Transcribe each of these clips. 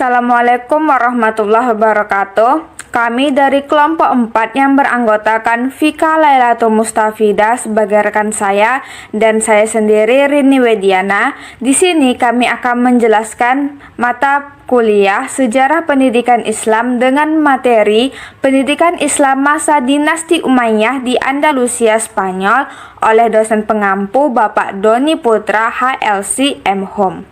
Assalamualaikum warahmatullahi wabarakatuh. Kami dari kelompok 4 yang beranggotakan Vika Lailatul Mustafidah sebagai rekan saya dan saya sendiri Rini Wediana. Di sini kami akan menjelaskan mata kuliah Sejarah Pendidikan Islam dengan materi Pendidikan Islam Masa Dinasti Umayyah di Andalusia Spanyol oleh dosen pengampu Bapak Doni Putra HLC M Home.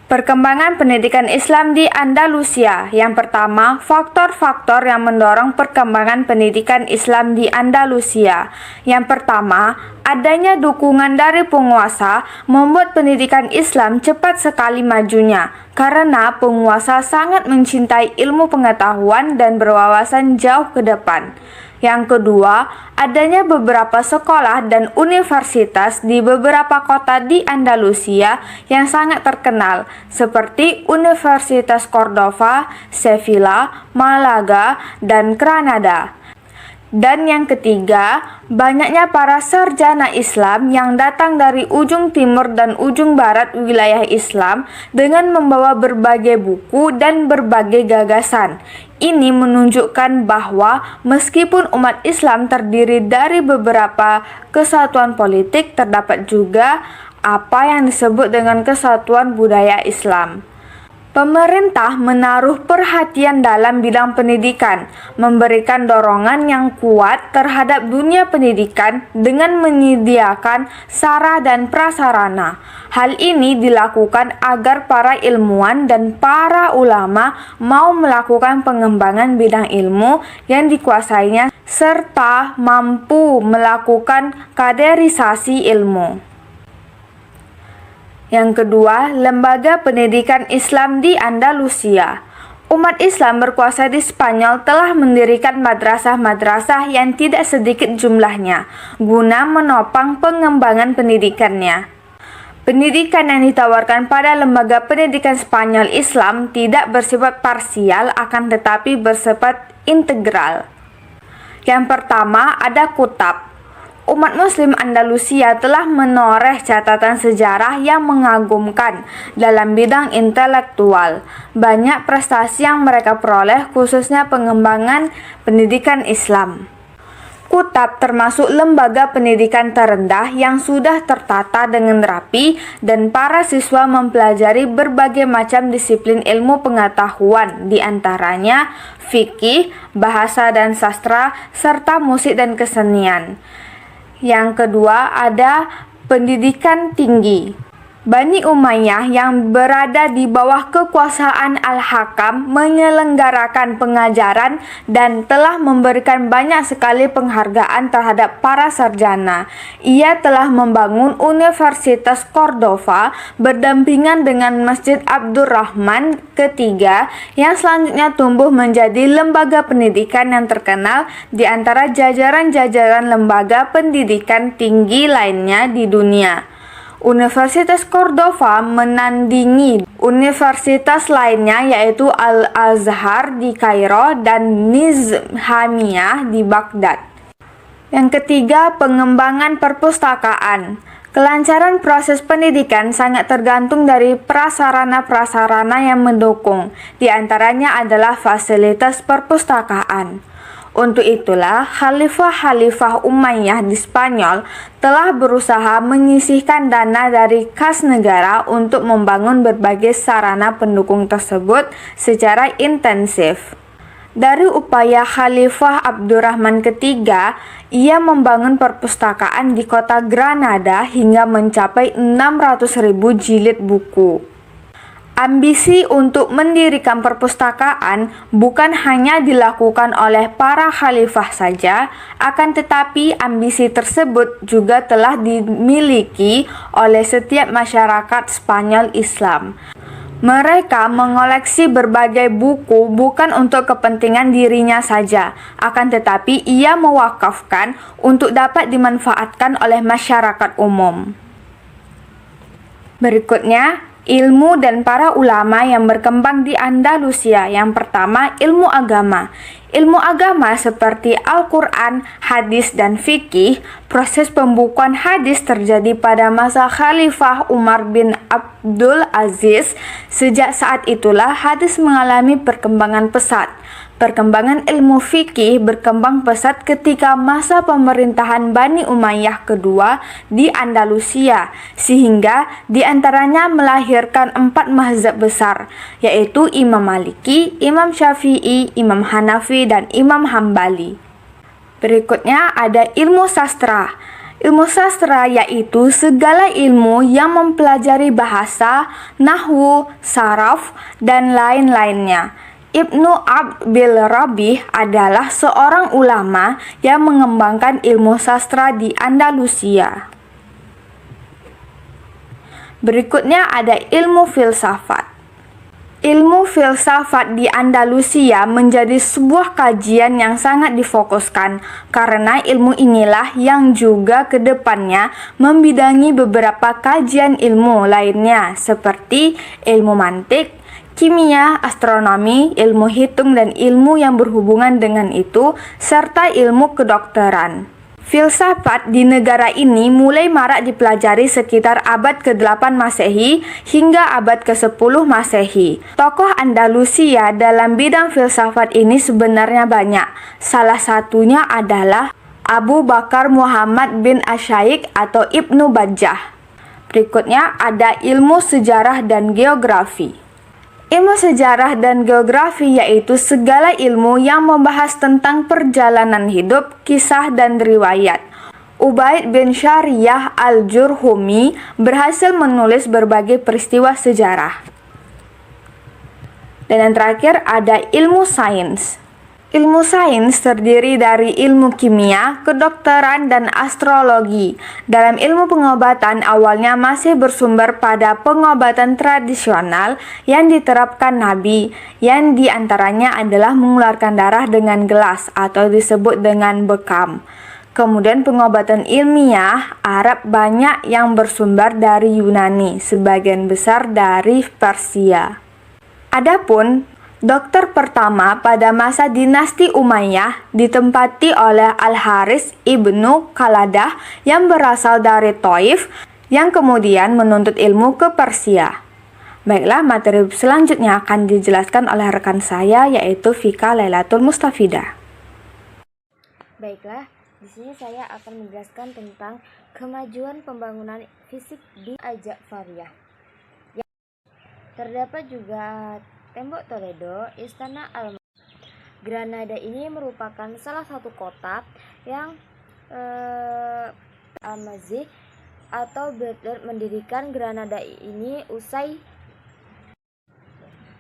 Perkembangan pendidikan Islam di Andalusia. Yang pertama, faktor-faktor yang mendorong perkembangan pendidikan Islam di Andalusia. Yang pertama, adanya dukungan dari penguasa membuat pendidikan Islam cepat sekali majunya karena penguasa sangat mencintai ilmu pengetahuan dan berwawasan jauh ke depan. Yang kedua, adanya beberapa sekolah dan universitas di beberapa kota di Andalusia yang sangat terkenal, seperti Universitas Cordova, Sevilla, Malaga, dan Granada. Dan yang ketiga, banyaknya para sarjana Islam yang datang dari ujung timur dan ujung barat wilayah Islam dengan membawa berbagai buku dan berbagai gagasan. Ini menunjukkan bahwa meskipun umat Islam terdiri dari beberapa kesatuan politik, terdapat juga apa yang disebut dengan kesatuan budaya Islam. Pemerintah menaruh perhatian dalam bidang pendidikan, memberikan dorongan yang kuat terhadap dunia pendidikan dengan menyediakan sara dan prasarana. Hal ini dilakukan agar para ilmuwan dan para ulama mau melakukan pengembangan bidang ilmu yang dikuasainya serta mampu melakukan kaderisasi ilmu. Yang kedua, lembaga pendidikan Islam di Andalusia. Umat Islam berkuasa di Spanyol telah mendirikan madrasah-madrasah yang tidak sedikit jumlahnya, guna menopang pengembangan pendidikannya. Pendidikan yang ditawarkan pada lembaga pendidikan Spanyol Islam tidak bersifat parsial, akan tetapi bersifat integral. Yang pertama, ada kutab. Umat Muslim Andalusia telah menoreh catatan sejarah yang mengagumkan dalam bidang intelektual. Banyak prestasi yang mereka peroleh, khususnya pengembangan pendidikan Islam. Kutab termasuk lembaga pendidikan terendah yang sudah tertata dengan rapi dan para siswa mempelajari berbagai macam disiplin ilmu pengetahuan, di antaranya fikih, bahasa dan sastra, serta musik dan kesenian. Yang kedua, ada pendidikan tinggi. Bani Umayyah yang berada di bawah kekuasaan Al-Hakam menyelenggarakan pengajaran dan telah memberikan banyak sekali penghargaan terhadap para sarjana. Ia telah membangun Universitas Cordova berdampingan dengan Masjid Abdurrahman III yang selanjutnya tumbuh menjadi lembaga pendidikan yang terkenal di antara jajaran-jajaran lembaga pendidikan tinggi lainnya di dunia. Universitas Cordova menandingi universitas lainnya yaitu Al-Azhar di Kairo dan Nizamiyah di Baghdad. Yang ketiga, pengembangan perpustakaan. Kelancaran proses pendidikan sangat tergantung dari prasarana-prasarana yang mendukung. Di antaranya adalah fasilitas perpustakaan. Untuk itulah, Khalifah-Khalifah Umayyah di Spanyol telah berusaha menyisihkan dana dari kas negara untuk membangun berbagai sarana pendukung tersebut secara intensif. Dari upaya Khalifah Abdurrahman III, ia membangun perpustakaan di kota Granada hingga mencapai 600.000 jilid buku. Ambisi untuk mendirikan perpustakaan bukan hanya dilakukan oleh para khalifah saja, akan tetapi ambisi tersebut juga telah dimiliki oleh setiap masyarakat Spanyol Islam. Mereka mengoleksi berbagai buku bukan untuk kepentingan dirinya saja, akan tetapi ia mewakafkan untuk dapat dimanfaatkan oleh masyarakat umum. Berikutnya, ilmu dan para ulama yang berkembang di Andalusia. Yang pertama, ilmu agama. Ilmu agama seperti Al-Quran, hadis, dan fikih. Proses pembukuan hadis terjadi pada masa Khalifah Umar bin Abdul Aziz. Sejak saat itulah hadis mengalami perkembangan pesat. Perkembangan ilmu fikih berkembang pesat ketika masa pemerintahan Bani Umayyah kedua di Andalusia, sehingga diantaranya melahirkan 4 mazhab besar, yaitu Imam Maliki, Imam Syafi'i, Imam Hanafi, dan Imam Hambali. Berikutnya ada ilmu sastra. Ilmu sastra yaitu segala ilmu yang mempelajari bahasa, nahwu, saraf, dan lain-lainnya. Ibnu Abdul Rabih adalah seorang ulama yang mengembangkan ilmu sastra di Andalusia. Berikutnya ada ilmu filsafat. Ilmu filsafat di Andalusia menjadi sebuah kajian yang sangat difokuskan karena ilmu inilah yang juga ke depannya membidangi beberapa kajian ilmu lainnya seperti ilmu mantik, kimia, astronomi, ilmu hitung dan ilmu yang berhubungan dengan itu, serta ilmu kedokteran. Filsafat di negara ini mulai marak dipelajari sekitar abad ke-8 Masehi hingga abad ke-10 Masehi. Tokoh Andalusia dalam bidang filsafat ini sebenarnya banyak. Salah satunya adalah Abu Bakar Muhammad bin Asyaikh atau Ibnu Bajjah. Berikutnya ada ilmu sejarah dan geografi. Ilmu sejarah dan geografi yaitu segala ilmu yang membahas tentang perjalanan hidup, kisah, dan riwayat. Ubaid bin Syariah al-Jurhumi berhasil menulis berbagai peristiwa sejarah. Dan yang terakhir ada ilmu sains. Ilmu sains terdiri dari ilmu kimia, kedokteran, dan astrologi. Dalam ilmu pengobatan awalnya masih bersumber pada pengobatan tradisional yang diterapkan Nabi, yang diantaranya adalah mengeluarkan darah dengan gelas atau disebut dengan bekam. Kemudian pengobatan ilmiah Arab banyak yang bersumber dari Yunani, sebagian besar dari Persia. Adapun dokter pertama pada masa dinasti Umayyah ditempati oleh Al-Haris ibnu Khaladah yang berasal dari Taif, yang kemudian menuntut ilmu ke Persia. Baiklah, materi selanjutnya akan dijelaskan oleh rekan saya, yaitu Fika Lailatul Mustafidah. Baiklah, di sini saya akan menjelaskan tentang kemajuan pembangunan fisik di Al-Ja'fariyah. Terdapat juga Tembok Toledo, Istana Granada ini merupakan salah satu kota yang Al-Mazih atau Butler mendirikan Granada ini usai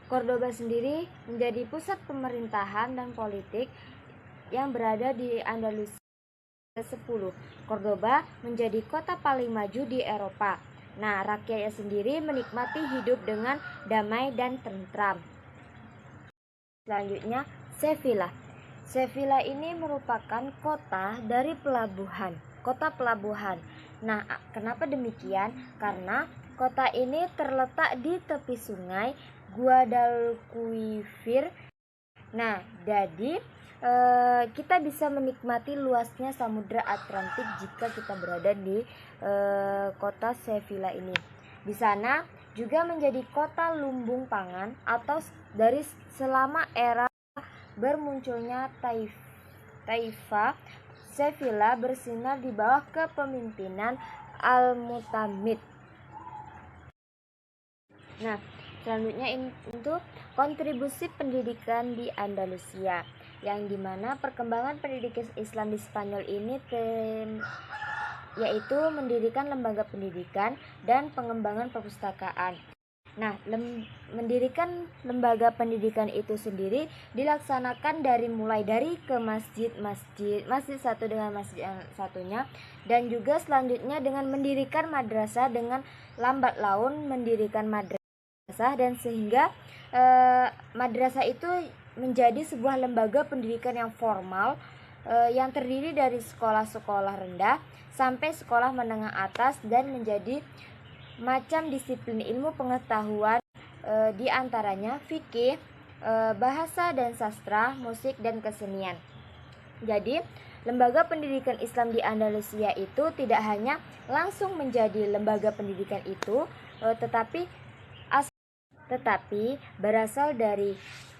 Cordoba sendiri menjadi pusat pemerintahan dan politik yang berada di Andalusia. 10. Cordoba menjadi kota paling maju di Eropa. Nah, rakyatnya sendiri menikmati hidup dengan damai dan tentram. Selanjutnya, Sevilla. Sevilla ini merupakan kota dari pelabuhan, kota pelabuhan. Nah, kenapa demikian? Karena kota ini terletak di tepi sungai Guadalquivir. Nah, jadi kita bisa menikmati luasnya Samudra Atlantik jika kita berada di kota Sevilla ini. Di sana juga menjadi kota lumbung pangan atau dari selama era bermunculnya Taifah, Sevilla bersinar di bawah kepemimpinan Al-Mutamid. Nah, selanjutnya untuk kontribusi pendidikan di Andalusia, yang dimana perkembangan pendidikan Islam di Spanyol ini yaitu mendirikan lembaga pendidikan dan pengembangan perpustakaan. Nah, mendirikan lembaga pendidikan itu sendiri dilaksanakan mulai dari ke masjid satu dengan masjid yang satunya, dan juga selanjutnya dengan mendirikan madrasah, dengan lambat laun mendirikan madrasah, dan sehingga madrasah itu menjadi sebuah lembaga pendidikan yang formal yang terdiri dari sekolah-sekolah rendah sampai sekolah menengah atas, dan menjadi macam disiplin ilmu pengetahuan, di antaranya fikih, bahasa dan sastra, musik dan kesenian. Jadi, lembaga pendidikan Islam di Andalusia itu tidak hanya langsung menjadi lembaga pendidikan itu, tetapi berasal dari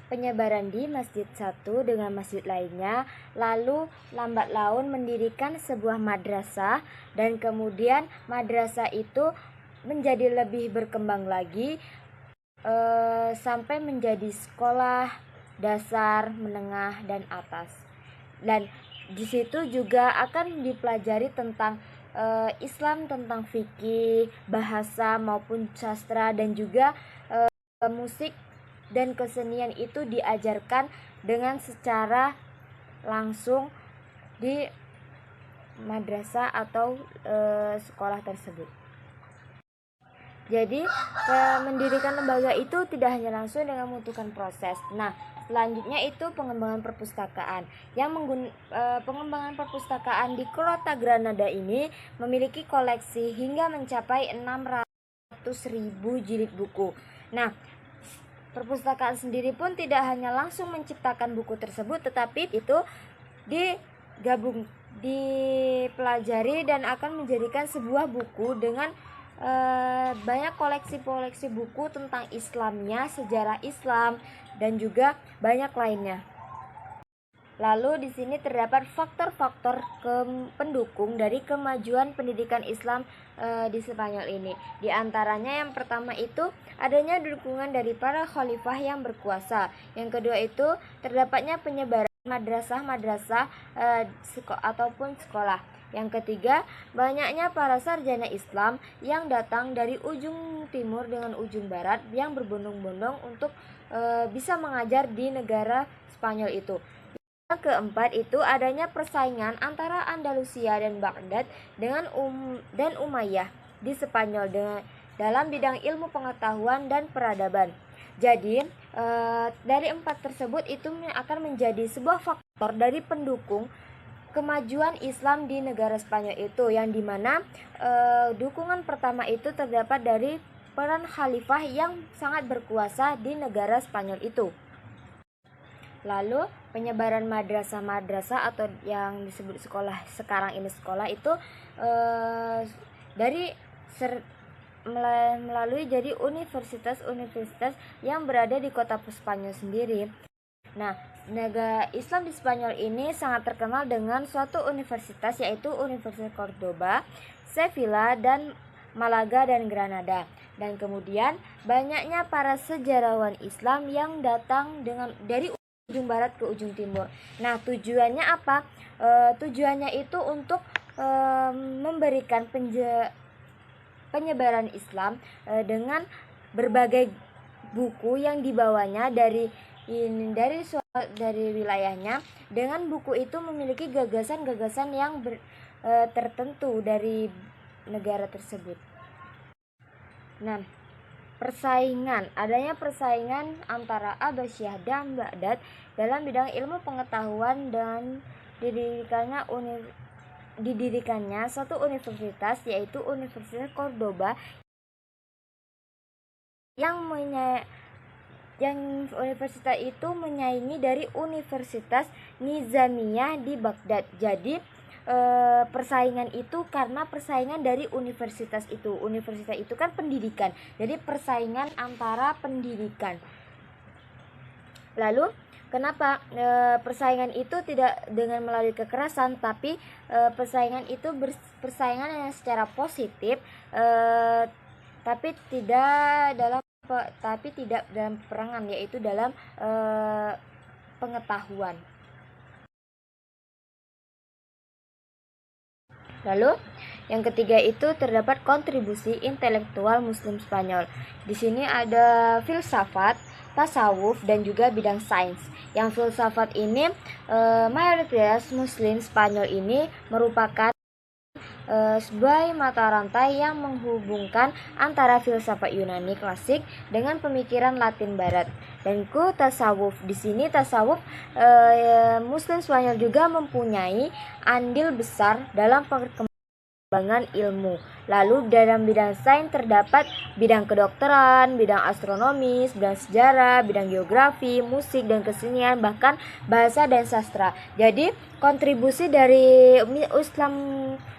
penyebaran di masjid satu dengan masjid lainnya, lalu lambat laun mendirikan sebuah madrasah, dan kemudian madrasah itu menjadi lebih berkembang lagi sampai menjadi sekolah dasar, menengah, dan atas. Dan di situ juga akan dipelajari tentang Islam, tentang fikih, bahasa maupun sastra, dan juga musik dan kesenian itu diajarkan dengan secara langsung di madrasah atau sekolah tersebut. Jadi mendirikan lembaga itu tidak hanya langsung dengan membutuhkan proses. Nah, selanjutnya itu pengembangan perpustakaan. Pengembangan perpustakaan di kota Granada ini memiliki koleksi hingga mencapai 600.000 jilid buku. Nah, perpustakaan sendiri pun tidak hanya langsung menciptakan buku tersebut, tetapi itu dipelajari dan akan menjadikan sebuah buku dengan banyak koleksi-koleksi buku tentang Islamnya, sejarah Islam, dan juga banyak lainnya. Lalu di sini terdapat faktor-faktor pendukung dari kemajuan pendidikan Islam di Spanyol ini. Di antaranya yang pertama itu adanya dukungan dari para khalifah yang berkuasa. Yang kedua itu terdapatnya penyebaran madrasah-madrasah ataupun sekolah. Yang ketiga, banyaknya para sarjana Islam yang datang dari ujung timur dengan ujung barat yang berbondong-bondong untuk bisa mengajar di negara Spanyol itu. Yang keempat itu adanya persaingan antara Andalusia dan Baghdad dan Umayyah di Spanyol dalam bidang ilmu pengetahuan dan peradaban. Jadi dari empat tersebut itu akan menjadi sebuah faktor dari pendukung kemajuan Islam di negara Spanyol itu, yang dimana dukungan pertama itu terdapat dari peran khalifah yang sangat berkuasa di negara Spanyol itu. Lalu penyebaran madrasah-madrasah atau yang disebut sekolah sekarang ini sekolah itu melalui jadi universitas-universitas yang berada di kota Spanyol sendiri. Nah, negara Islam di Spanyol ini sangat terkenal dengan suatu universitas, yaitu Universitas Cordoba, Sevilla, dan Malaga dan Granada. Dan kemudian banyaknya para sejarawan Islam yang datang dari ujung barat ke ujung timur. Nah, tujuannya apa? Tujuannya itu untuk memberikan penyebaran Islam dengan berbagai buku yang dibawanya dari wilayahnya. Dengan buku itu memiliki gagasan-gagasan yang tertentu dari negara tersebut. Nah, adanya persaingan antara Abbasiyah dan Baghdad dalam bidang ilmu pengetahuan, dan didirikannya suatu universitas, yaitu Universitas Cordoba, yang universitas itu menyaingi dari Universitas Nizamiyah di Baghdad. Jadi persaingan itu karena persaingan dari universitas itu. Universitas itu kan pendidikan, jadi persaingan antara pendidikan. Lalu kenapa persaingan itu tidak dengan melalui kekerasan, tapi persaingan itu persaingan yang secara positif, tapi tidak dalam peperangan, yaitu dalam pengetahuan. Lalu yang ketiga itu terdapat kontribusi intelektual Muslim Spanyol. Di sini ada filsafat, tasawuf, dan juga bidang sains. Yang filsafat ini mayoritas Muslim Spanyol ini merupakan sebagai mata rantai yang menghubungkan antara filsafat Yunani klasik dengan pemikiran Latin Barat. Dan tasawuf, di sini tasawuf Muslim Spanyol juga mempunyai andil besar dalam perkembangan pengembangan ilmu. Lalu dalam bidang sains terdapat bidang kedokteran, bidang astronomis, bidang sejarah, bidang geografi, musik dan kesenian, bahkan bahasa dan sastra. Jadi kontribusi dari Islam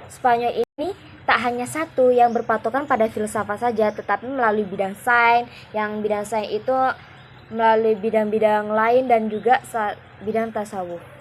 Spanyol ini tak hanya satu yang berpatokan pada filsafat saja, tetapi melalui bidang sains, yang bidang sains itu melalui bidang-bidang lain dan juga bidang tasawuf.